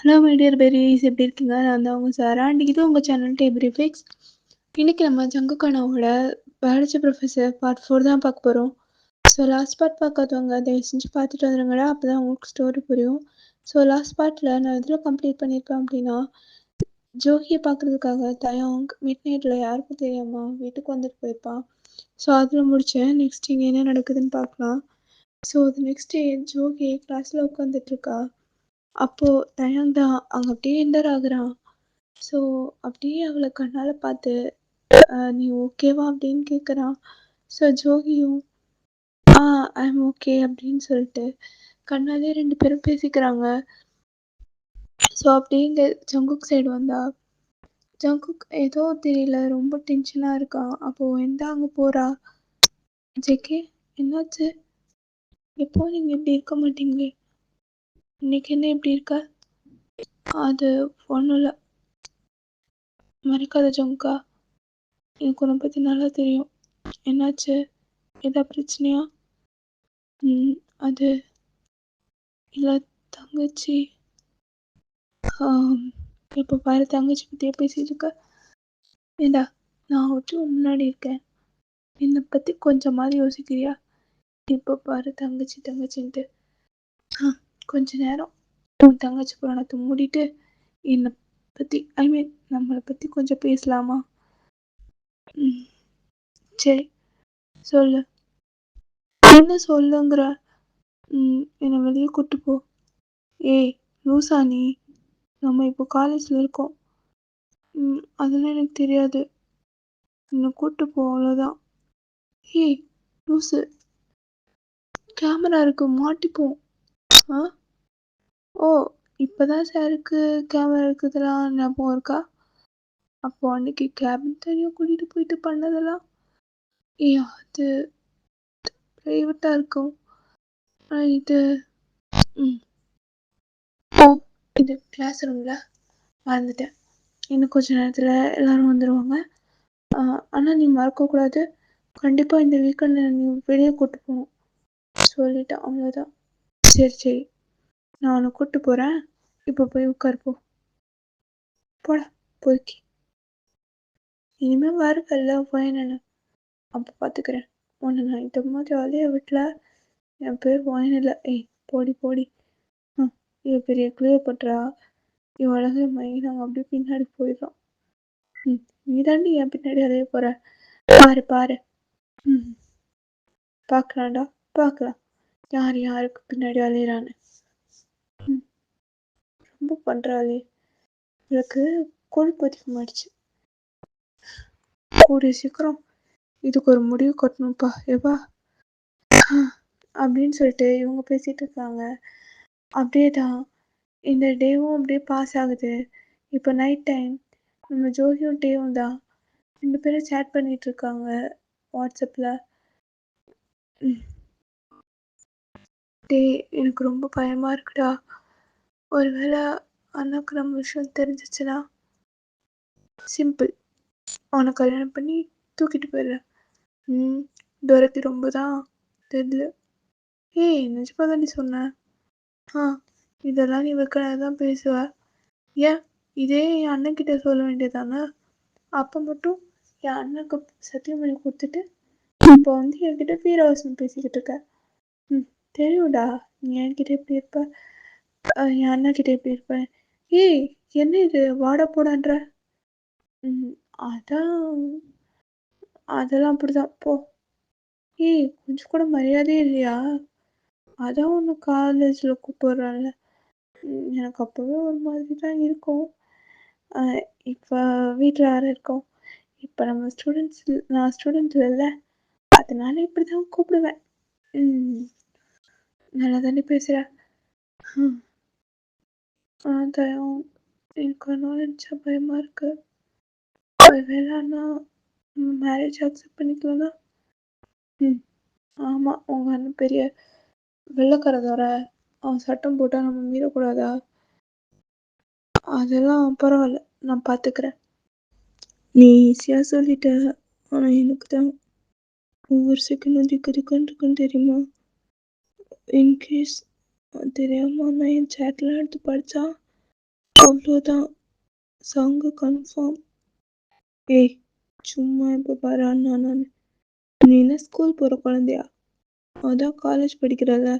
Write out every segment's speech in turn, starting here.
Hello my dear berries, எப்படி இருக்கீங்க? நான் தான் உங்க சாரா. அண்ட் இது உங்கள் சேனல் டே ப்ரீஃபிக்ஸ். இன்றைக்கி நம்ம ஜங்குக்கானாவோட பயாலஜி ப்ரொஃபஸர் பார்ட் 4 தான் பார்க்க போகிறோம். ஸோ லாஸ்ட் பார்ட் பார்க்காதவங்க தயவு செஞ்சு பார்த்துட்டு வந்துடுங்கடா, அப்போ தான் உங்களுக்கு ஸ்டோரி புரியும். ஸோ லாஸ்ட் பார்ட்டில் நான் எதில் கம்ப்ளீட் பண்ணியிருக்கேன் அப்படின்னா, ஜோகியை பார்க்குறதுக்காக தயாங் மிட் நைட்டில் யாருக்கும் தெரியாமல் வீட்டுக்கு வந்துட்டு போயிருப்பான். ஸோ அதில் முடித்தேன். நெக்ஸ்ட் இங்கே என்ன நடக்குதுன்னு பார்க்கலாம். ஸோ அது நெக்ஸ்ட் டே ஜோகி கிளாஸில் உட்காந்துட்ருக்கா. அப்போது தயாங் தான் அங்கே அப்படியே என்டர் ஆகுறான். ஸோ அப்படியே அவளை கண்ணால் பார்த்து நீ ஓகேவா அப்படின்னு கேட்குறான். ஸோ ஜோகியும் ஐ எம் ஓகே அப்படின்னு சொல்லிட்டு கண்ணாலே 2 பேரும் பேசிக்கிறாங்க. ஸோ அப்படியே இங்கே ஜங்குக் சைடு வந்தா ஜங்குக் ஏதோ தெரியல, ரொம்ப டென்ஷனாக இருக்கான். அப்போது எந்த அங்கே போகிறா. ஜேகே என்னாச்சு? எப்போ நீங்கள் இப்படி இருக்க மாட்டீங்களே, இன்னைக்கு என்ன இப்படி இருக்க? அது ஒன்றும் இல்லை, மறைக்காத ஜங்குக்கா, எனக்கு உன்னை பற்றி நல்லா தெரியும். என்னாச்சு? ஏதா பிரச்சனையா? அது இல்லை தங்கச்சி. இப்போ பாரு, தங்கச்சி பற்றியே பேசிட்டு இருக்க. ஏண்டா, நான் ஒட்டு முன்னாடி இருக்கேன், என்னை பற்றி கொஞ்சமாவது யோசிக்கிறியா? இப்போ பாரு தங்கச்சி தங்கச்சின்ட்டு கொஞ்ச நேரம் உன் தங்கச்சி புராணத்தை மூடிட்டு என்னை பற்றி நம்மளை பற்றி கொஞ்சம் பேசலாமா? சரி சொல்லு. என்ன சொல்லுங்கிற? என்னை வெளியே கூட்டு போ. ஏய் லூசா நீ, நம்ம இப்போ காலேஜில் இருக்கோம். அதெல்லாம் எனக்கு தெரியாது, என்னை கூட்டு போ அவ்வளோதான். ஏய் லூசு, கேமரா இருக்கு, மாட்டிப்போம். ஓ, இப்போதான் சாருக்கு கேமரா இருக்குதெல்லாம் ஞாபகம் இருக்கா? அப்போ அன்னைக்கு கேபின் தனியாக கூட்டிகிட்டு போயிட்டு பண்ணதெல்லாம் அது ப்ரைவேட்டாக இருக்கும். இது ஓ, இது கிளாஸ் ரூமில் மறந்துட்டேன். இன்னும் கொஞ்சம் நேரத்தில் எல்லோரும் வந்துடுவாங்க. ஆனால் நீ மறக்கக்கூடாது, கண்டிப்பாக இந்த வீக்கெண்ட் நீ வெளியே கூப்பிட்டு போகணும் சொல்லிட்டேன், அவ்வளோதான். சரி சரி, நான் உன்னை கூப்பிட்டு போகிறேன். இப்போ போய் உட்காருப்போ. போட போய்க்கி, இனிமேல் வருவல்ல வயனு, அப்போ பார்த்துக்கிறேன் உன்னை. நான் இந்த மாதிரி ஜாலியாக வீட்டில் என் பேர் வயன் இல்லை. ஏய் போடி போடி. இவ பெரிய கிளியோபட்ரா, இவழகு நாங்கள் அப்படியே பின்னாடி போயிடுறோம். நீ தாண்டி என் பின்னாடி அலைய போகிற. பாரு பாரு. பார்க்கலாம்டா, பார்க்கலாம் யார் யாருக்கு பின்னாடி அலையிறான்னு. ரொம்ப பண்ணுறாளே, இவளுக்கு கொழுப்பு அதிகமாகிடுச்சு. கூடிய சீக்கிரம் இதுக்கு ஒரு முடிவு கட்டணும்ப்பா ஏப்பா அப்படின்னு சொல்லிட்டு இவங்க பேசிகிட்டு இருக்காங்க. அப்படியே தான் இந்த டேவும் அப்படியே பாஸ் ஆகுது. இப்போ நைட் டைம், நம்ம ஜோகியும் டேவும் தான் 2 பேரும் சேட் பண்ணிகிட்டு இருக்காங்க வாட்ஸ்அப்பில். டே, எனக்கு ரொம்ப பயமாக இருக்குடா. ஒருவேளை அண்ணாக்கு நம்ம விஷயம் தெரிஞ்சிச்சுன்னா சிம்பிள், அவனை கல்யாணம் பண்ணி தூக்கிட்டு போயிடுறேன். துரத்தி ரொம்ப தான் தெரியல. ஏய் நிஜமாக தான் நீ சொன்ன. இதெல்லாம் நீ வைக்கிறதா தான் பேசுவ. ஏன் இதே என் அண்ணன்கிட்ட சொல்ல வேண்டியதானே? அப்போ மட்டும் என் அண்ணனுக்கு சத்தியமொழி கொடுத்துட்டு இப்போ வந்து என்கிட்ட வீரவசனம் பேசிக்கிட்டு இருக்க. தெரியும்டா, நீ என்கிட்ட எப்படி இருப்ப, என் அண்ணன்கிட்ட எப்படி இருப்பேன். ஏய் என்ன இது வாடா போடான்ற? அதெல்லாம் அப்படிதான் போ. ஏய் கொஞ்சம் கூட மரியாதையே இல்லையா? அதான் ஒன்று காலேஜில் கூப்பிட்றான்ல, எனக்கு அப்போவே ஒரு மாதிரி தான் இருக்கும். இப்போ வீட்டில் யாரும் இருக்கோம், இப்போ நம்ம நான் ஸ்டூடெண்ட் இல்லைல்ல, அதனால இப்படி தான் கூப்பிடுவேன். நல்லா தானே பேசுகிற. தயம், எனக்கு ஒன்றும் நினச்சா பயமாக இருக்கு. ஒருவேளை அண்ணா மேரேஜ் அக்செப்ட் பண்ணிக்கலன்னா? ஆமாம், உங்கள் அண்ணன் பெரிய வெள்ளைக்காரதார, அவன் சட்டம் போட்டால் நம்ம மீறக்கூடாதா? அதெல்லாம் பரவாயில்ல, நான் பார்த்துக்கிறேன். நீ ஈஸியாக சொல்லிட்ட, ஆனால் எனக்கு தான் ஒவ்வொரு செகண்டும் திக்கு திக்குன்னு இருக்குன்னு தெரியுமா? இன்கேஸ் தெரியாமல் நான் என் சேட்லாம் எடுத்து படித்தா அவ்வளோதான். சங்கு கன்ஃபார்ம். ஏய்! சும்மா எப்ப பாரு அண்ணா அண்ணான்னு. நீ என்ன ஸ்கூல் போற குழந்தையா? அதான் காலேஜ் படிக்கிறல்ல.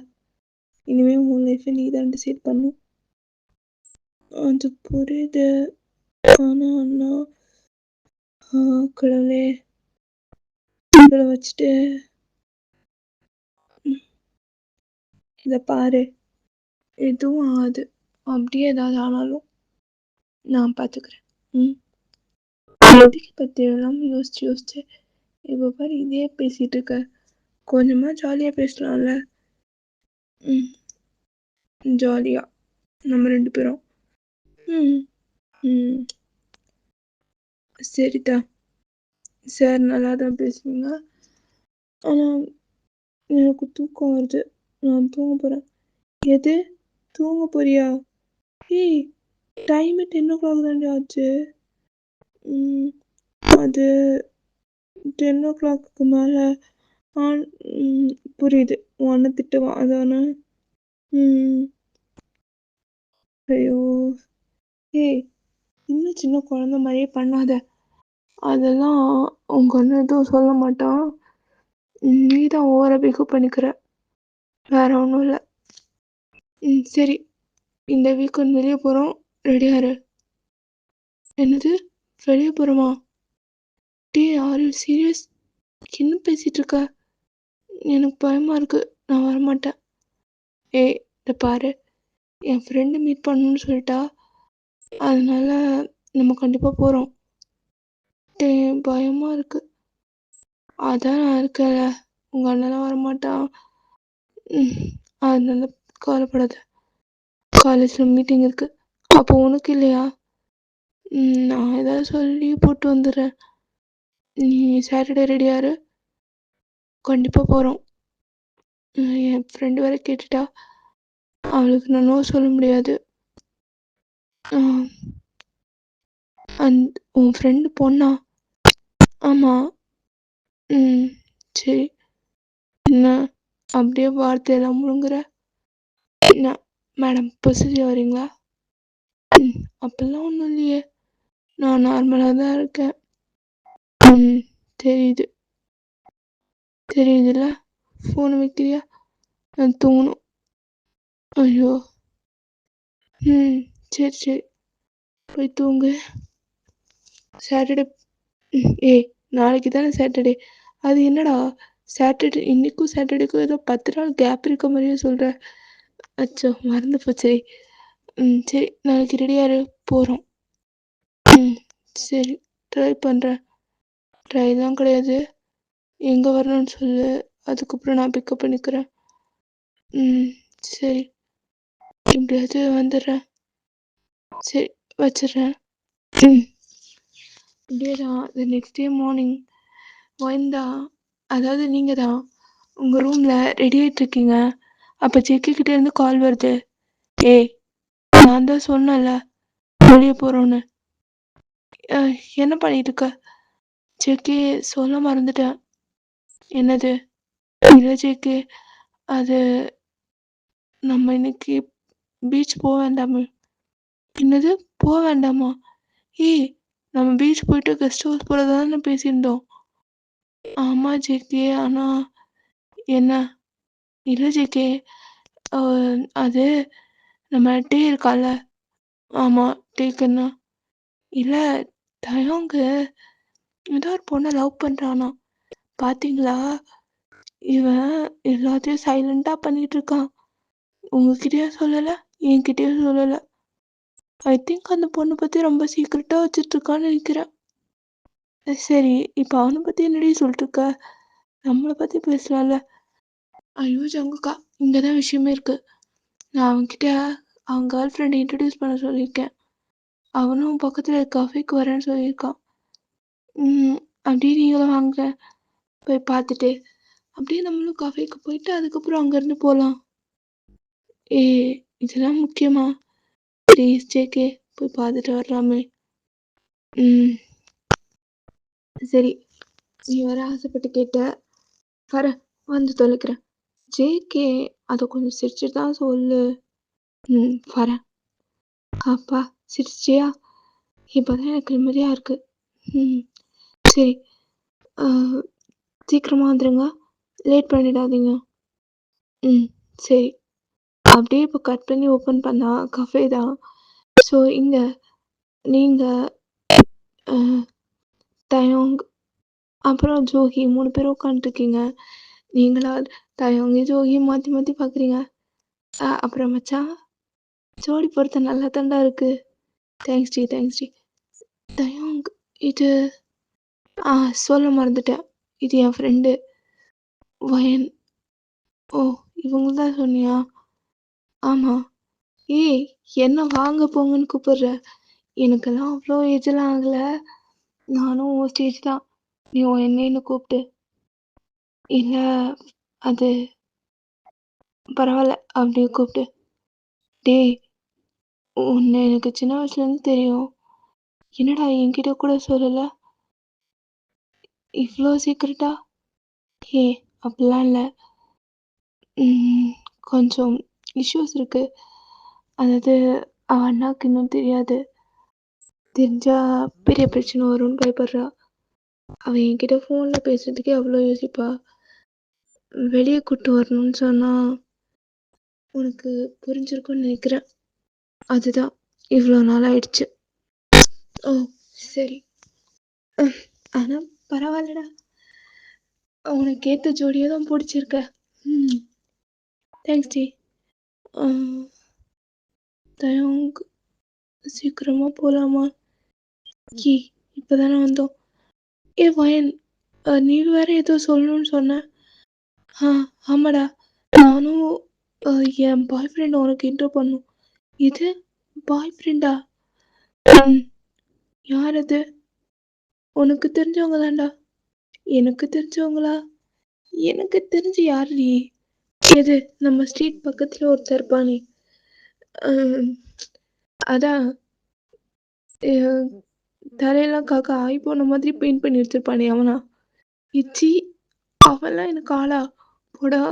இனிமே உன் லைஃப்ப நீ தான் டிசைட் பண்ணணும். அது புரியுது. ஆனா அண்ணா கடவுளே! இவள வச்சுட்டு இத பாரு. எதுவும் ஆகாது. அப்படியே ஏதாவது ஆனாலும் நான் பார்த்துக்கிறேன். ம். எதுக்கு இப்ப தேவையில்லாம யோசிச்சு யோசிச்சு இப்ப பாரு இதையே பேசிட்டு இருக்க. கொஞ்சமா ஜாலியா பேசலாம்ல. ம். ஜாலியா. நம்ம 2 பேரும். ம். ம். சரிதான். சார் நல்லா தான் பேசுவீங்க. ஆனா எனக்கு தூக்கம் வருது. நான் தூங்க போறேன். எது? தூங்க போறியா? ஏய்! டைமு 10:00 தான்டி ஆச்சு. ம். அது 10:00க்கு மேல ஆன் புரியுது. உன் அண்ணன் திட்டுவான் அதானே? ம். ஐயோ! ஏய்! இன்னும் சின்ன குழந்தை மாரியே பண்ணாத. அதெல்லாம் உங்க அண்ணன் எதுவும் சொல்ல மாட்டான். நீ தான் ஓவரா பிஹேவ் பண்ணிக்கிற. வேற ஒண்ணும் இல்ல. சரி. இந்த வீக்கெண்ட் வெளிய போறோம். ரெடியா இரு. என்னது? வெளிய போறோமா? டேய் ஆர் யூ சீரியஸ்? என்ன பேசிட்டு இருக்க? எனக்கு பயமா இருக்கு. நான் வரமாட்டேன். ஏய்! இத பாரு. என் ஃப்ரெண்ட் மீட் பண்ணணும்னு சொல்லிட்டா. அதனால நம்ம கண்டிப்பா போறோம். டேய் பயமா இருக்கு. அதான் நான் இருக்கேன்ல. உங்க அண்ணன்லாம் வரமாட்டான். அதனால கவலைப்படாத. காலேஜ்ல மீட்டிங் இருக்கு. அப்போ உனக்கு இல்லையா? நான் ஏதாவது சொல்லி லீவ் போட்டு வந்துடுறேன். நீ சாட்டர்டே ரெடியா இரு. கண்டிப்பா போறோம். என் ஃப்ரெண்ட் வேற கேட்டுட்டா. அவளுக்கு நான் நோ சொல்ல முடியாது. உன் ஃப்ரெண்டு பொண்ணா? ஆமா. சரி. என்ன அப்படியே வார்த்தையெல்லாம் முழுங்குற? என்ன மேடம் பொசசிவ் வரீங்களா? அப்படிலாம் ஒன்றும் இல்லையே. நான் நார்மலா தான் இருக்கேன். தெரியுது. தெரியுதுல்ல. ஃபோனை வைக்கிறியா? நான் தூங்கணும். ஐயோ! சரி சரி. போய் தூங்கு. சாட்டர்டே ஏய் நாளைக்கு தானே சாட்டர்டே. அது என்னடா சாட்டர்டே இன்னைக்கும் சாட்டர்டேக்கும் ஏதோ 10 நாள் கேப் இருக்க மாதிரியே சொல்ற. அச்சோ மறந்து போச்சே. சரி நாளைக்கு ரெடியா இரு. போறோம். சரி ட்ரை பண்றேன். ட்ரைலாம் கிடையாது. எங்க வரணும்னு சொல்லு. அதுக்கப்புறம் நான் பிக்கப் பண்ணிக்கிறேன். சரி. எப்படியாவது வந்துடுறேன். சரி வச்சிடுறேன். இப்படியே தான் த நெக்ஸ்ட் டே மார்னிங் வந்தா அதாவது நீங்கள் தான் உங்கள் ரூமில் ரெடி ஆகிட்ருக்கீங்க. அப்போ ஜெக்கிக்கிட்டே இருந்து கால் வருது. ஏய் நான் தான் சொன்னேன்ல வெளியே போகிறோன்னு. என்ன பண்ணிட்டு இருக்க? ஜெக்கி சொல்ல மறந்துட்டேன். என்னது? இல்லை ஜெக்கி அது நம்ம இன்னைக்கு பீச் போக வேண்டாமே. என்னது போக வேண்டாமா? ஏய் நம்ம பீச் போயிட்டு கெஸ்ட் ஹவுஸ் போகிறதா தானே பேசியிருந்தோம். ஆமாம் ஜெக்கி ஆனால் என்ன? இல்லை ஜெக்கி அது நம்ம டீ இருக்கால. ஆமாம் டீக்குன்னா இல்லை தயங்கு ஏதோ ஒரு பொண்ணை லவ் பண்ணுறானா பார்த்தீங்களா? இவன் எல்லாத்தையும் சைலண்டாக பண்ணிட்டு இருக்கான். உங்ககிட்டயும் சொல்லலை என்கிட்டயும் சொல்லலை. ஐ திங்க் அந்த பொண்ணை பற்றி ரொம்ப சீக்கிரட்டாக வச்சுட்ருக்கான்னு நினைக்கிறேன். சரி இப்போ அவனை பற்றி என்னடி சொல்லிட்டுருக்க? நம்மளை பற்றி பேசலாம்ல. ஐயோ ஜங்குக்கா இங்கே தான் விஷயமே இருக்குது. நான் அவன்கிட்ட அவன் கேர்ள் ஃப்ரெண்டை இன்ட்ரடியூஸ் பண்ண சொல்லியிருக்கேன். அவனும் பக்கத்தில் கஃபேக்கு வரேன்னு சொல்லியிருக்கான். அப்படியே நீங்களும் வாங்க போய் பார்த்துட்டு அப்படியே நம்மளும் கஃபேக்கு போயிட்டு அதுக்கப்புறம் அங்கேருந்து போகலாம். இதெல்லாம் முக்கியமா? ப்ளீஸ் ஜேகே போய் பார்த்துட்டு வரலாமே. சரி நீ வர ஆசைப்பட்டு கேட்ட வர வந்து தொலைக்கிறேன். ஜேகே அதை கொஞ்சம் சிரிச்சுட்டு தான் சொல்லு. வரேன். அப்பா சிரிச்சிட்டியா? இப்பதான் எனக்கு நிம்மதியா இருக்கு. ம். சரி. அ சீக்கிரமா வந்துருங்க. லேட் பண்ணிடாதீங்க. ம். சரி. அப்படியே இப்ப கட் பண்ணி ஓப்பன் பண்ணா கஃபே தான். ஸோ இங்க நீங்க, அ தயோங், அப்புறம் ஜோகி 3 பேரும் உட்காந்துட்டுருக்கீங்க. நீங்களா தயோங்கி, ஜோகி மாத்தி மாத்தி பார்க்குறீங்க. அப்புறம் மச்சான், ஜோடி பொருத்தம் நல்லா தான்டா இருக்கு. தேங்க்ஸ் டி, தேங்க்ஸ் டி. தயோங், இது ஆ சொல்ல மறந்துட்டேன். இது என் ஃப்ரெண்டு வயன். ஓ! இவங்கள தான் சொன்னியா? ஆமா. ஏய்! என்ன வாங்க போங்கன்னு கூப்பிடுற? எனக்கெல்லாம் அவ்ளோ ஏஜ்லாம் ஆகல. நானும் உன் ஸ்டேஜ் தான். நீ என்னைன்னு கூப்பிடு. இல்ல அது பரவால்ல. அப்படியே கூப்பிடு. டேய்! உன்ன எனக்கு சின்ன வயசுலேருந்து தெரியும். என்னடா என்கிட்ட கூட சொல்லல? இவ்ளோ சீக்கிரட்டா? ஏய்! அப்படிலாம் இல்ல. ம். கொஞ்சம் இஷ்யூஸ் இருக்கு. அதாவது அவ அண்ணாக்கு இன்னும் தெரியாது. தெரிஞ்சா பெரிய பிரச்சனை வரும்னு பயப்படுறா. அவ என்கிட்ட ஃபோன்ல பேசுறதுக்கே அவ்ளோ யோசிப்பா. வெளிய கூட்டு வரணும்னு சொன்னா உனக்கு புரிஞ்சிருக்கும்னு நெனைக்கிறேன். அதுதான் இவ்ளோ நாள் ஆயிடுச்சு. ஓ! சரி. ஆனா பரவால்லடா. உனக்கு ஏத்த ஜோடியா தான் புடிச்சிருக்க. ம். Thanks D. அ தயவுக்கு சீக்கிரமா போலாமா? ஏய்! இப்ப தானே வந்தோம். வயன், நீ வேற ஏதோ சொல்லணும்னு சொன்ன? ஆ ஆமாடா. நானும் அ என் பாய் ஃப்ரெண்ட உனக்கு இன்ட்ரோ பண்ணணும். எது? பாய் ஃப்ரெண்டா? ம். யார் அது? உனக்கு தெரிஞ்சவங்க தான்டா. எனக்கு தெரிஞ்சவங்களா? எனக்கு தெரிஞ்சு யாருடி? எது? நம்ம ஸ்ட்ரீட் பக்கத்துல ஒருத்தன் இருப்பானே! அ அதான் அ தலையெல்லாம் ஆயி போன மாதிரி பெயிண்ட் பண்ணி வச்சிருப்பானே அவனா? ச்சீ! அவன்லாம் எனக்கு ஆளா? போடா!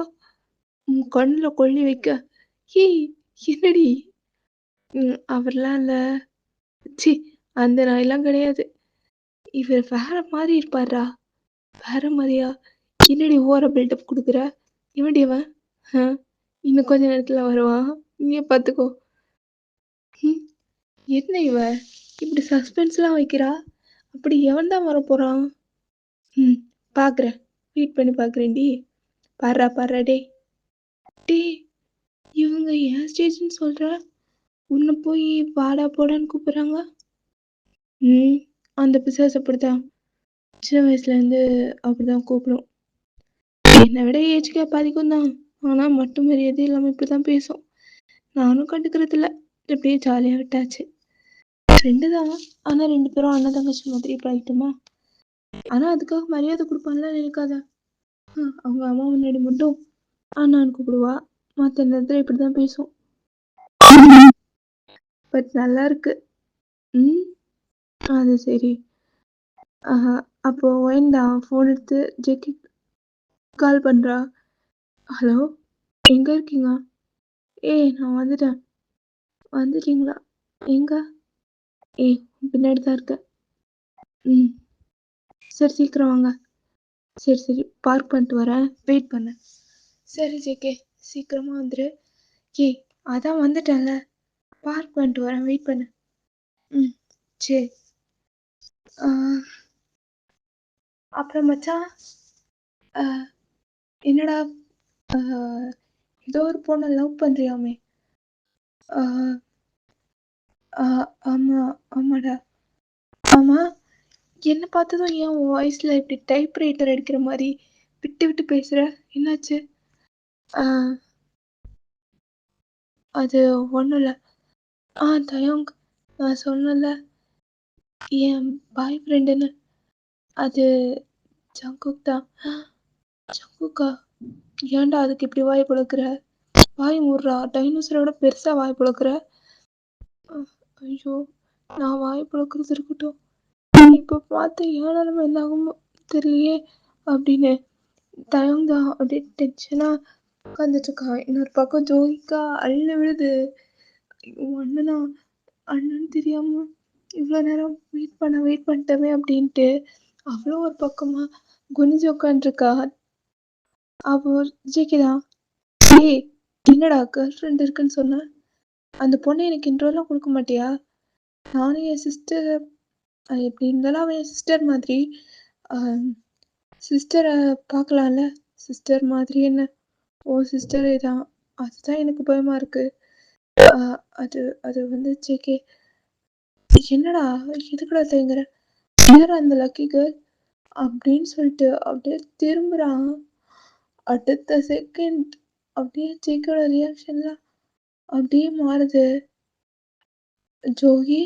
உன் கண்ணுல கொள்ளி வைக்க. ஏய்! என்னடி? அவர்லாம் இல்ல. ச்சீ! அந்த நாய்லாம் கிடையாது. இவர் வேற மாரி இருப்பார்றா. வேற மாரியா? என்னடி ஓவரா பில்டப் குடுக்குற? எவன்டி அவன்? அ இன்னும் கொஞ்ச நேரத்துல வருவான். நீயே பார்த்துக்கோ. ம். என்ன இவ? இப்படி சஸ்பென்ஸ்லாம் வைக்கிறா? அப்படி எவன் தான் வரப்போறான்? ம். பார்க்குறேன். வெயிட் பண்ணி பார்க்குறேன்டி. பார்றா பார்றா டேய்! டேய்! இவங்க என் ஸ்டேஜ்ன்னு சொல்ற? உன்ன போய் வாடா போடான்னு கூப்பிடுறாங்க? ம். அந்த பிசாசு அப்படித்தான். சின்ன வயசுலேருந்து அப்படிதான் கூப்பிடும். என்ன விட ஏஜ் கேப் அதிகம் தான். ஆனா மட்டும் மரியாதை இல்லாம இப்படிதான் பேசும். நானும் கண்டுக்கிறதில்ல. இப்படியே ஜாலியா விட்டாச்சு. ஃப்ரெண்டு தான். ஆனா 2 பேரும் அண்ணன், தங்கச்சி மாதிரி பழகிட்டோமா. ஆனா அதுக்காக மரியாதை குடுப்பான்லாம் நினைக்காத. அவங்க அம்மா முன்னாடி மட்டும் அண்ணான்னு கூப்பிடுவா. மத்த நேரத்துல இப்படிதான் பேசும். பட் நல்லாருக்கு. ம். அது சரி. ஆஹா. அப்போ ஒயன்டா ஃபோன் எடுத்து ஜெக்கிக்கு கால் பண்றா. ஹலோ! எங்க இருக்கீங்க? ஏய்! நான் வந்துட்டேன். வந்துட்டீங்களா? எங்க? ஏய்! பின்னாடி தான் இருக்கேன். ம். சரி சீக்கிரம் வாங்க. சரி, சரி. பார்க் பண்ணிட்டு வரேன். வெயிட் பண்ணு. சரி ஜேகே. சீக்கிரமா வந்துரு. ஏய்! அதான் வந்துட்டேன்ல. பார்க் பண்ணிட்டு வரேன். வெயிட் பண்ணு. ம். சரி. ஆ அப்புறம் மச்சான், அ என்னடா, அ ஏதோ ஒரு பொண்ண லவ் பண்றியாமே? ஆ ஆ ஆமா, ஆமாடா. ஆமா. என்ன பார்த்ததும் ஏன் உன் வாய்ஸ்ல இப்படி டைப் ரைட்டர் அடிக்கிற மாரி விட்டு விட்டு பேசுற? என்னாச்சு? ஆ அது ஒண்ணும் இல்ல. தயங்க், நான் சொன்னேன்ல, என் பாய் ஃப்ரெண்டுன்னு. அது ஜங்குக் தான். ஜங்குக்கா? ஏன்டா அதுக்கு இப்படி வாய பொளக்குற? வாய மூடுறா. டைனோசர விட பெருசா வாய பொளக்குற. அ ஐயோ! நான் வாய பொளக்குறது இருக்கட்டும். இப்ப பார்த்தா என் நெலம என்ன ஆகுமோ தெரியலையே! அப்படின்னு தயங் தான் அப்படியே டென்ஷனா உட்காந்துட்டுருக்கான். இன்னொரு பக்கம் ஜோவிகா அள்ளு விழுது. ஐயோ! அண்ணனா! அண்ணன்னு தெரியாம இவ்ளோ நேரம் வெயிட் பண்ணிட்டோமே அப்டின்ட்டு, அவளும் ஒரு பக்கமா குனிஞ்சு உட்காந்துருக்கா. அப்போ ஜிகே தான், "ஏய் என்னடா கேர்ள் ஃப்ரெண்ட் இருக்குன்னு சொன்ன? அந்த பொண்ணு எனக்கு இன்ட்ரோலாம் குடுக்க மாட்டியா? நானும் என் சிஸ்டர் எப்டி இருந்தாலும் அவ என் சிஸ்டர் மாதிரி. அ சிஸ்டர பார்க்கலாம்ல? சிஸ்டர் மாதிரி என்ன? உன் சிஸ்டரே தான். அதுதான் எனக்கு பயமா இருக்கு. அ அது அது வந்து ஜேகே என்னடா எதுக்குடா தயங்குற? யார் அந்த லக்கி கேர்ள்? அப்படின்னு சொல்லிட்டு அப்படியே திரும்புறான். அடுத்த செகண்ட் அப்படியே ஜேகேயோட ரியாக்ஷன்லாம் அப்படியே மாறுது. ஜோகி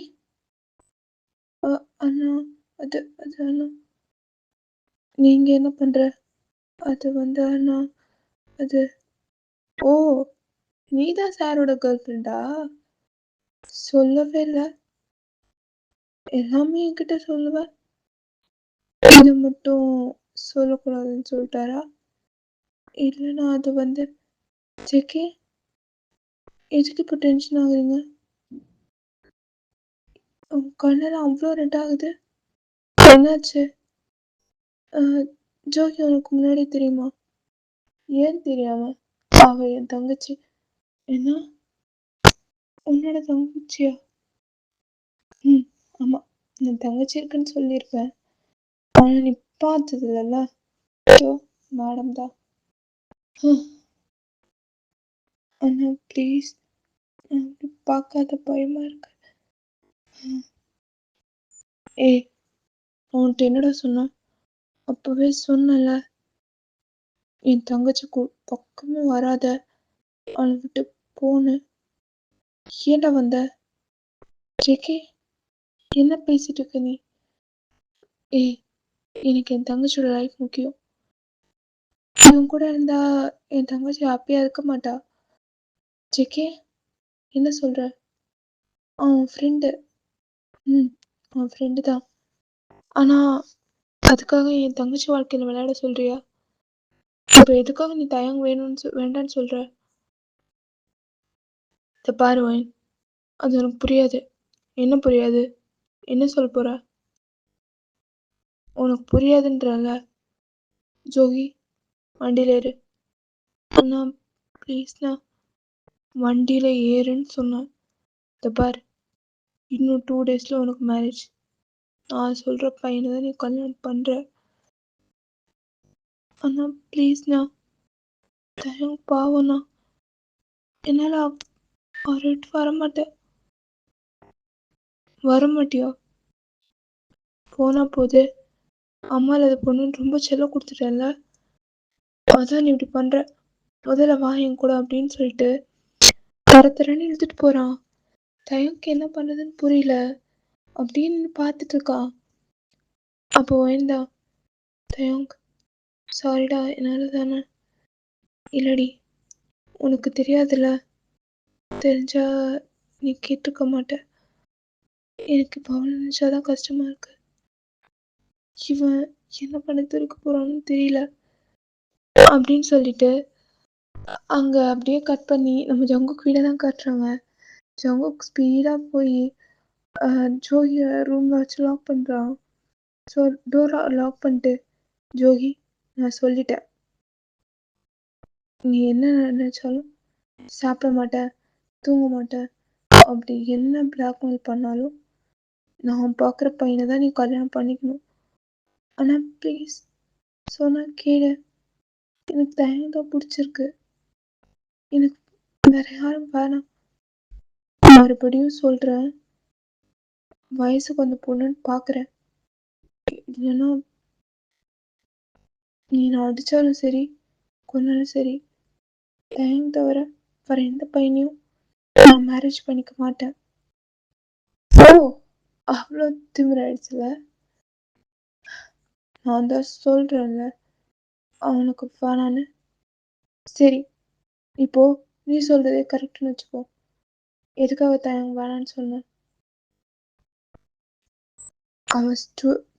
அ அண்ணா அது அது அண்ணா நீங்க என்ன பண்ற? அது வந்து அண்ணா அது ஓ! நீ தான் சாரோட கேர்ள் ஃப்ரெண்டா? சொல்லவே இல்ல. எல்லாமே என்கிட்ட சொல்லுவ. இத மட்டும் சொல்லக்கூடாதுன்னு சொல்ட்டாரா? இல்லன்னா அது வந்து ஜெகி எதுக்கு இப்ப டென்ஷன் ஆகுறீங்க? உங்க கண்ணெல்லாம் அவ்ளோ ரெட் ஆகுது. என்னாச்சு? அ ஜோகி உனக்கு முன்னாடி தெரியுமா? ஏன் தெரியாம? அவ என் தங்கச்சி. என்ன? உன்னோட தங்கச்சியா? ம். ஆமா. என் தங்கச்சி இருக்குன்னு சொல்லியிருப்பேன். ஆனா நீ பார்த்தது இல்லல்ல? ஸோ மேடம் தான். அண்ணா ப்ளீஸ். அப்படி பார்க்காத பயமா இருக்கு. ஏய்! நான் உன்ட்ட என்னடா சொன்னேன்? அப்பவே சொன்னேன்ல. என் தங்கச்சி பக்கமே வராத. அவள விட்டு போன்னு. ஏன்டா வந்த? ஜெகி என்ன பேசிட்டு இருக்க நீ? ஏய்! எனக்கு என் தங்கச்சியோட லைஃப் முக்கியம். நீ உன் கூட இருந்தா என் தங்கச்சி ஹாப்பியா இருக்க மாட்டா. ஜெகி என்ன சொல்ற? அவன் உன் ஃப்ரெண்டு. ம். அவன் ஃப்ரெண்டு தான். ஆனா அதுக்காக என் தங்கச்சி வாழ்க்கையில விளையாட சொல்றியா? இப்ப எதுக்காக நீ தயங்க வேண்டான்னு சொல்ற? இத பாரு ஒயின். அது உனக்கு புரியாது. என்ன புரியாது? என்ன சொல்லப் போற? உனக்கு புரியாதுன்றேன்ல. ஜோகி வண்டியில ஏறு. அண்ணா ப்ளீஸ்ண்ணா. வண்டியில ஏறுன்னு சொன்னேன். இத பாரு. இன்னும் 2 டேஸ்ல உனக்கு மேரேஜ். நான் சொல்ற பையன தான் நீ கல்யாணம் பண்ற. அண்ணா ப்ளீஸ்ண்ணா. தயவு பாவம்ண்ணா. என்னால அவர விட்டு வரமாட்டேன். வரமாட்டியா? போனா போது. அம்மா இல்லாத பொண்ணுன்னு ரொம்ப செல்லம் குடுத்துட்டேன்ல. அதான் நீ இப்படி பண்ற. முதல்ல வா என் கூட அப்படின்னு சொல்லிட்டு தர தரன்னு இழுத்துட்டு போறான். தயவுக்கு என்ன பண்ணுதுன்னு புரியல. அப்படியே நின்னு பார்த்துட்டு இருக்கான். அப்போ வேண்டாம். தயங்க் சாரிடா என்னால தானே. இல்லடி உனக்கு தெரியாதுல்ல. தெரிஞ்சா நீ கேட்டுருக்க மாட்ட. எனக்கு இப்போ அவள நினைச்சா தான் கஷ்டமா இருக்கு. இவன் என்ன பண்ண துரைக்க போறான்னு தெரியல. அப்படின்னு சொல்லிட்டு அங்க அப்படியே கட் பண்ணி நம்ம ஜங்குக் வீட தான் காட்டுறாங்க. ஜங்குக் ஸ்பீடா போய் ஜோகிய ரூம்ல வச்சு லாக் பண்றான். ஸோ டோர லாக் பண்ணிட்டு, ஜோகி நான் சொல்லிட்டேன். நீ என்ன நினைச்சாலும் சாப்பிட மாட்ட, தூங்க மாட்ட. அப்படி என்ன பிளாக்மெயில் பண்ணாலும் நான் பார்க்குற பையனை தான் நீ கல்யாணம் பண்ணிக்கணும். ஆனா ப்ளீஸ் சொன்னா கேளு. எனக்கு தயங்க தான் பிடிச்சிருக்கு. எனக்கு வேற யாரும் வேணாம். மறுபடியும் சொல்றேன். வயசுக்கு வந்த பொண்ணுன்னு பார்க்குறேன். இல்லைன்னா நீ நான் அடிச்சாலும் சரி, கொன்னாலும் சரி, தயங்க தவிர வேற எந்த பையனையும் நான் மேரேஜ் பண்ணிக்க மாட்டேன். ஓ! அவ்ளோ திமிராயிடுச்சுல. நான் தான் சொல்றேன்ல, அவனுக்கு வேணான்னு. சரி, இப்போ நீ சொல்றதே கரெக்ட்ன்னு வச்சுக்கோ. எதுக்காக தயங்க வேணான்னு சொன்ன? அவ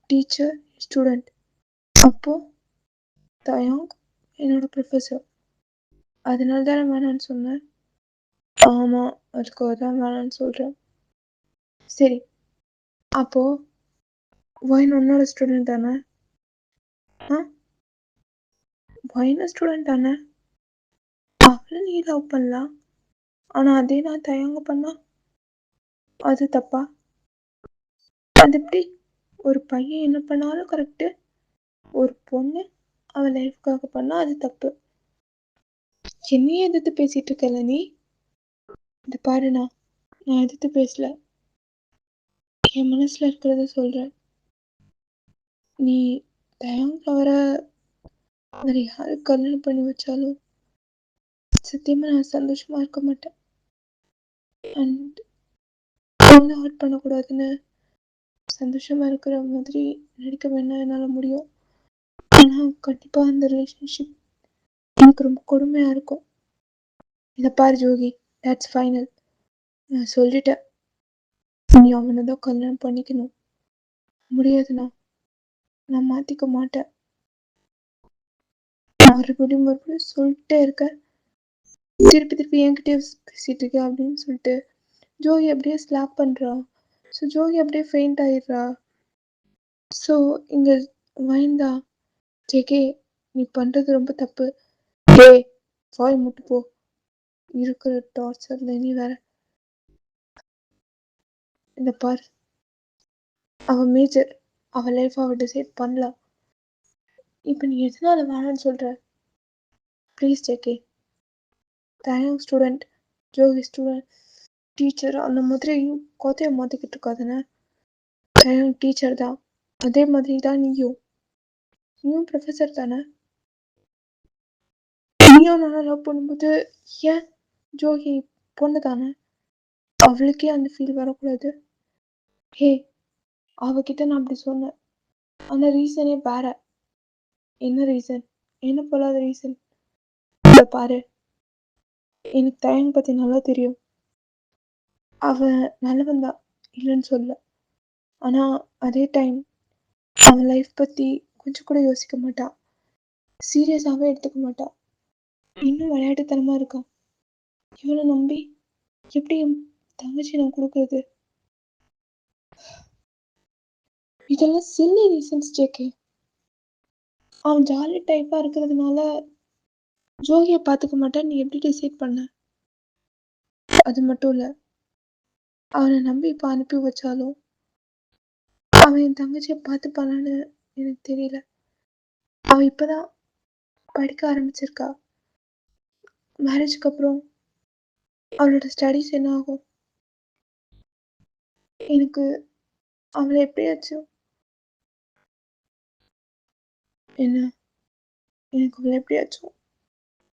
டீச்சர், ஸ்டூடண்ட். அப்போ தயங் என்னோட ப்ரொஃபசர். அதனால தானே வேணான்னு சொன்னேன். ஆமா, அதுக்காக தான் வேணான்னு சொல்றேன். சரி. அப்போ வொயின் உன்னோட ஸ்டூடண்ட் தானே? ஆ? வொயினும் ஸ்டூடண்ட் தானே? அவள நீ லவ் பண்ணலாம். ஆனா அதே நான் தயங்க பண்ணா? அது தப்பா? அது எப்படி? ஒரு பையன் என்ன பண்ணாலும் கரெக்ட்டு. ஒரு பொண்ணு அவ லைஃப்‌காக பண்ணா அது தப்பு. என்னையே எதிர்த்து பேசிட்டு இருக்கல்ல நீ? இத பாருண்ணா, நான் எதிர்த்து பேசல. என் மனசுல இருக்கிறத சொல்றேன். நீ தயங் தவிர வேற யாருக்கு கல்யாணம் பண்ணி வச்சாலும் சத்தியமா நான் சந்தோஷமா இருக்க மாட்டேன். அண்ட் உன்ன ஹர்ட் பண்ணக்கூடாதுன்னு சந்தோஷமா இருக்கிற மாதிரி நடிக்க வேணா என்னால முடியும். ஆனா கண்டிப்பா அந்த ரிலேஷன்ஷிப் எனக்கு ரொம்ப கொடுமையா இருக்கும். இத பாரு ஜோகி, தட்ஸ் ஃபைனல். நான் சொல்லிட்டேன். நீ அவன தான் கல்யாணம் பண்ணிக்கணும். முடியாதுண்ணா. நான் மாத்திக்க மாட்டேன். மறுபடியும் மறுபடியும் சொல்லிட்டே இருக்க. திருப்பி திருப்பி என்கிட்டயே பேசிட்டு இருக்க அப்படின்னு சொல்லிட்டு ஜோகி அப்படியே ஸ்லாப் பண்றா. ஸோ ஜோகி அப்படியே ஃபெயிண்ட் ஆயிடுறா. ஸோ இங்க மைந்தா ஜேகே நீ பண்றது ரொம்ப தப்பு. டேய் வாய் மூட்டு போ. இருக்கிற டார்ச்சர்ல நீ வேற. இந்த பாரு அவ மேஜர். அவ லைஃப் அவ டிசைட் பண்ணலாம். இப்ப நீ எதனால வேணாம்னு சொல்ற? ப்ளீஸ் ஜேகே. தயங் ஸ்டூடண்ட், ஜோகி ஸ்டூடண்ட், டீச்சர் அந்த மாதிரி கோத்தைய மாத்திக்கிட்டு இருக்காதானே? தயங் டீச்சர் தான். அதே மாதிரி தான் நீயும். நீயும் ப்ரொஃபசர் தானே? நீயும் நானும் லவ் பண்ணும்போது ஏன் ஜோகி பொண்ணு தானே? அவளுக்கே அந்த ஃபீல் வரக்கூடாது. ஹே அவகிட்ட நான் அப்படி சொன்னேன். ஆனா ரீசனே வேற. என்ன ரீசன்? என்ன பொல்லாத ரீசன்? இத பாரு. எனக்கு தயங் பத்தி நல்லா தெரியும். அவன் நல்லவன் தான். இல்லன்னு சொல்லல. ஆனா அதே டைம் அவன் லைஃப் பத்தி கொஞ்சம் கூட யோசிக்க மாட்டான். சீரியஸாவே எடுத்துக்க மாட்டான். இன்னும் விளையாட்டுத்தனமா இருக்கான். இவன நம்பி எப்படி என் தங்கச்சிய நான் குடுக்குறது? இதெல்லாம் சில்லி ரீசன்ஸ் ஜேகே. அவன் ஜாலி டைப்பா இருக்கிறதுனால ஜோகிய பாத்துக்க மாட்டான்னு நீ எப்படி டிசைட் பண்ண? அது மட்டும் இல்ல. அவன நம்பி இப்ப அனுப்பி வச்சாலும், அவன் என் தங்கச்சிய பாத்துப்பானான்னு எனக்கு தெரியல. அவ இப்பதான் படிக்க ஆரம்பிச்சிருக்கா. மேரேஜ்க்கு அப்புறம் அவளோட ஸ்டடீஸ் என்ன ஆகும்? எனக்கு அவள எப்படியாச்சும் என்ன எனக்கு அவள எப்படியாச்சும்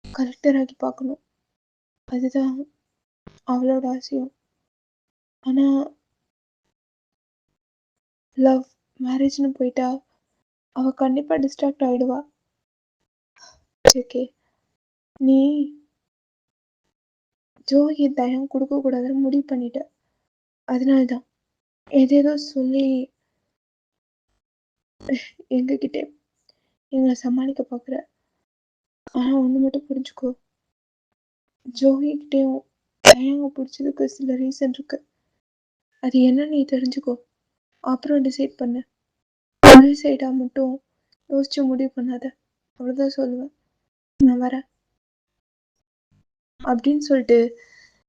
கலெக்டர் ஆக்கி பார்க்கணும். அதுதான் அவளோட ஆசையும். ஆனா லவ், மேரேஜ்ன்னு போயிட்டா அவ கண்டிப்பா டிஸ்ட்ராக்ட் ஆயிடுவா. ஓகே. நீ ஜோகி தயம் குடுக்கக்கூடாதுன்னு முடிவு பண்ணிட்ட. அதனால தான். ஏதேதோ சொல்லி எங்ககிட்ட எங்கள சமாளிக்க பார்க்குற. ஆனா ஒண்ணு மட்டும் புரிஞ்சுக்கோ. ஜோகி கிட்டயும் தயங்க புடிச்சதுக்கு சில ரீசன் இருக்கு. அது என்னன்னு நீ தெரிஞ்சுக்கோ. அப்புறம் டிசைட் பண்ணு. ஒரே சைடா மட்டும் யோசிச்சு முடிவு பண்ணாத. அவ்வளோதான் சொல்லுவேன். நான் வரேன். அப்படின்னு சொல்லிட்டு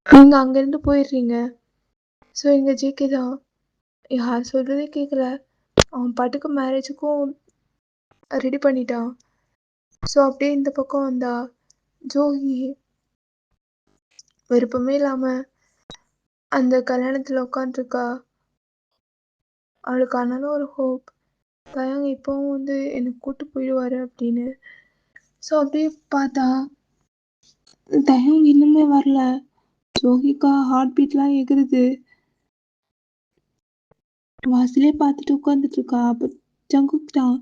நீங்க அங்கேருந்து போயிடுறீங்க. ஸோ எங்க ஜேகே தான் யார் சொல்றதே கேட்கல. அவன் பாட்டுக்கு மேரேஜுக்கும் ரெடி பண்ணிட்டான். ஸோ அப்படியே இந்த பக்கம் வந்தா ஜோகி விருப்பமே இல்லாம அந்த கல்யாணத்துல உட்காந்துருக்கா. அவளுக்கு ஆனாலும் ஒரு ஹோப். தயங் இப்பவும் வந்து என்ன கூட்டு போயிடுவாரு அப்படின்னு. ஸோ அப்படியே பார்த்தா தயங் இன்னுமே வரல. ஜோகிக்கா ஹார்ட் பீட்லாம் எகுறுது. வாசலே பார்த்துட்டு உட்காந்துட்டு இருக்கா. அப்போ ஜங்குக் தான்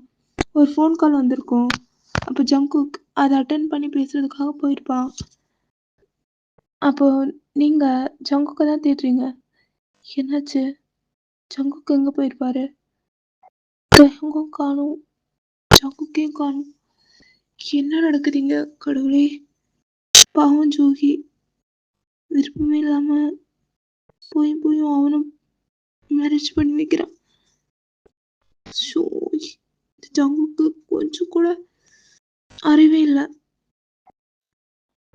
ஒரு ஃபோன் கால் வந்திருக்கும். அப்போ ஜங்குக் அதை அட்டென்ட் பண்ணி பேசுறதுக்காக போயிருப்பான். அப்போ நீங்க ஜங்குக்கை தான் தேடுறீங்க. என்னாச்சு? ஜங்குக் எங்க போயிருப்பாரு? தயங்கும் காணும். ஜங்குக்கையும் காணும். என்ன நடக்குதுங்க கடவுளே! பாவம் ஜோகி. விருப்பமே இல்லாம போயும் போயும் அவனும் மேரேஜ் பண்ணி வைக்கிறான். ஸோ ஜங்குக்கு கொஞ்சம் கூட அறிவே இல்ல.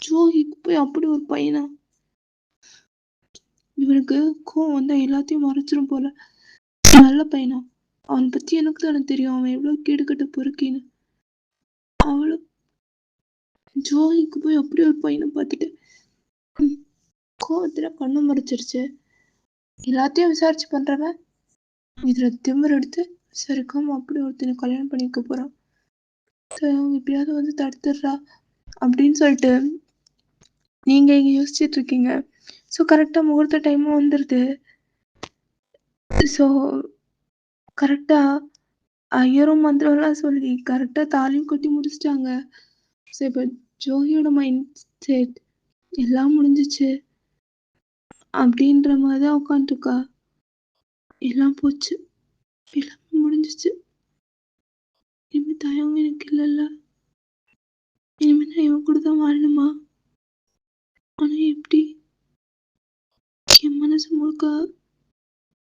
ஜோஹிக்கு போய் அப்படி ஒரு பையனா? இவனுக்கு கோவம் வந்தா எல்லாத்தையும் மறைச்சிரும் போல. நல்ல பையனா? அவனை பத்தி எனக்கு தானே தெரியும், அவன் எவ்வளவு கேடுகட்ட பொறுக்கின்னு. அவளு ஜோஹிக்கு போய் அப்படி ஒரு பையனை பார்த்துட்டு கோவத்துல கண்ணு மறைச்சிருச்சு. எல்லாத்தையும் விசாரிச்சு பண்றவன் இதுல திமிர் எடுத்து சரிக்காம அப்படி ஒருத்தனை கல்யாணம் பண்ணிக்க போறான். அவங்க எப்படியாவது வந்து தடுத்துடுறா அப்படின்னு சொல்லிட்டு நீங்க இங்க யோசிச்சுட்டு இருக்கீங்க. ஸோ கரெக்டா முகூர்த்த டைமும் வந்துருது. ஸோ கரெக்டா ஐயரும் மந்திரம்லாம் சொல்லி கரெக்டா தாலியும் கட்டி முடிச்சிட்டாங்க. ஸோ இப்போ ஜோஹியோட மைண்ட் செட் எல்லாம் முடிஞ்சிச்சு அப்படின்ற மாதிரி தான் உட்காந்துருக்கா. எல்லாம் போச்சு, எல்லாமே முடிஞ்சிச்சு. இனிமே தயவங்க எனக்கு இல்லைல்ல. இனிமே நான் இவன் கூட தான் வாழணுமா? ஆனா எப்படி? என் மனசு முழுக்க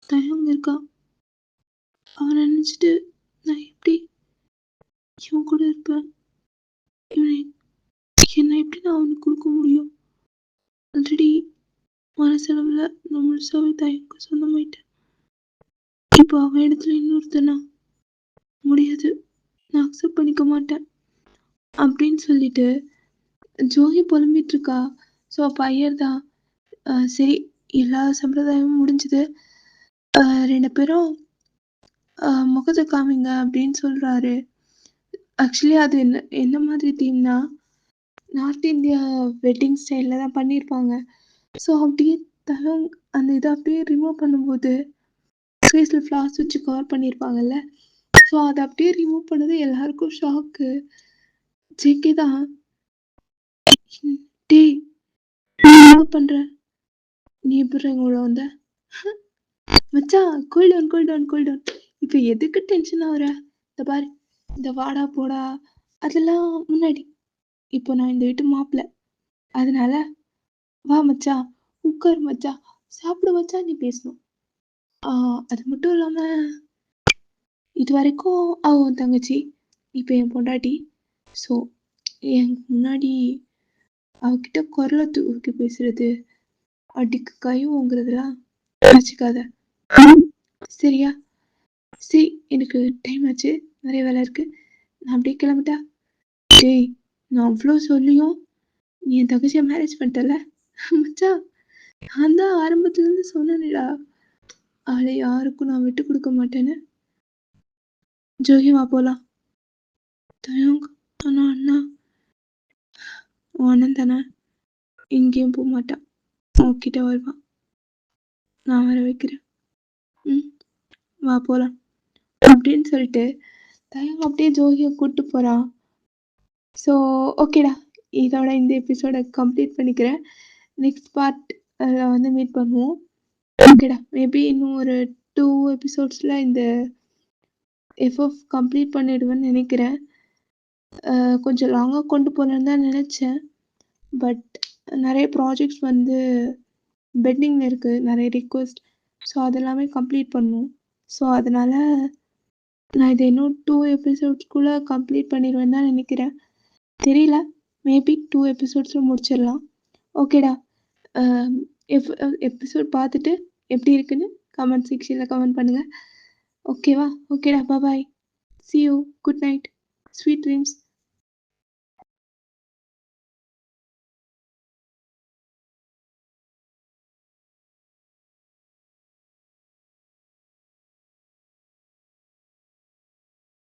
தயவங்க இருக்கா. அவனை நினைச்சிட்டு நான் எப்படி இவன் கூட இருப்பேன்? இவனை என்ன எப்படி நான் அவனுக்கு கொடுக்க முடியும்? ஆல்ரெடி மனசளவுல நான் முழுசாவே தயவுக்கு சொந்தமாயிட்டேன். இப்போ அவன் இடத்துல இன்னொருத்தனா முடியாது, நான் அக்செப்ட் பண்ணிக்க மாட்டேன் அப்படின்னு சொல்லிட்டு ஜோகி புலம்பிட்டு இருக்கா. ஸோ அப்போ ஐயர் தான் சரி எல்லா சம்பிரதாயமும் முடிஞ்சுது, 2 பேரும் முகத்தை காமிங்க அப்படின்னு சொல்றாரு. ஆக்சுவலி அது என்ன மாதிரி தீம்னா நார்த் இந்தியா வெட்டிங் ஸ்டைலில் தான் பண்ணியிருப்பாங்க. ஸோ அப்படியே அந்த இதை அப்படியே ரிமூவ் பண்ணும்போது ஃபேஸில் ஃப்ளார்ஸ் வச்சு கவர் பண்ணியிருப்பாங்கல்ல. ஸோ அதை அப்படியே ரிமூவ் பண்ணது எல்லாருக்கும் ஷாக்கு. ஜேகே தான் டேய் என்ன பண்ற, நீ எப்படி எங்களோட வந்த மச்சான், கூல் டவுன். இப்போ எதுக்கு டென்ஷன் ஆகுற? இந்த பாரு, இந்த வாடா போடா அதெல்லாம் முன்னாடி. இப்போ நான் இந்த வீட்டு மாப்பிள்ள, அதனால வா மச்சான், உட்கார் மச்சான், சாப்பிடு மச்சான், நீ பேசணும். அது மட்டும் இல்லாம இது வரைக்கும் அவன் தங்கச்சி, இப்போ என் பொண்டாட்டி. ஸோ என் முன்னாடி அவகிட்ட குரலை தூக்கி பேசுறது, அடிக்கு கை ஓங்குறதுலாம் வச்சுக்காத, சரியா? சரி, எனக்கு டைம் ஆச்சு, நிறைய வேலை இருக்கு, நான் அப்படியே கிளம்பிட்டா. டேய், நான் அவ்வளோ சொல்லியும் நீ என் தங்கச்சியை மேரேஜ் பண்ணிட்டல மச்சான். நான் தான் ஆரம்பத்துல இருந்து சொன்னேன்டா, அவளை யாருக்கும் நான் விட்டு கொடுக்க மாட்டேன்னு. ஜோகி வா போலாம். தயங்க, ஆனா அண்ணா உன் அண்ணன் தானே, எங்கேயும் போக மாட்டான், உன்கிட்ட வருவான், நான் வர வைக்கிறேன். வா போலாம் அப்படின்னு சொல்லிட்டு தயங்க அப்படியே ஜோகியை கூப்பிட்டு போறான். ஸோ ஓகேடா, இதோட இந்த எபிசோட கம்ப்ளீட் பண்ணிக்கிறேன். நெக்ஸ்ட் பார்ட் வந்து மீட் பண்ணுவோம். ஓகேடா, மேபி இன்னும் ஒரு 2 எபிசோட்ஸில் இந்த எஃப்எஃப் கம்ப்ளீட் பண்ணிடுவேன்னு நினைக்கிறேன். கொஞ்சம் லாங்காக கொண்டு போகலான்னு தான் நினச்சேன். பட் நிறைய ப்ராஜெக்ட்ஸ் வந்து பெண்டிங்கில் இருக்குது, நிறைய ரிக்வெஸ்ட். ஸோ அதெல்லாமே கம்ப்ளீட் பண்ணணும். ஸோ அதனால் நான் இதை இன்னும் 2 எபிசோட்ஸ்குள்ளே கம்ப்ளீட் பண்ணிடுவேன்னு தான் நினைக்கிறேன். தெரியல, மேபி 2 எபிசோட்ஸில் முடிச்சிடலாம். ஓகேடா, எபிசோட் பார்த்துட்டு எப்படி இருக்குன்னு கமெண்ட் செக்ஷனில் கமெண்ட் பண்ணுங்கள். ஓகேவா? ஓகேடா, பாய். See you. Good night. Sweet dreams.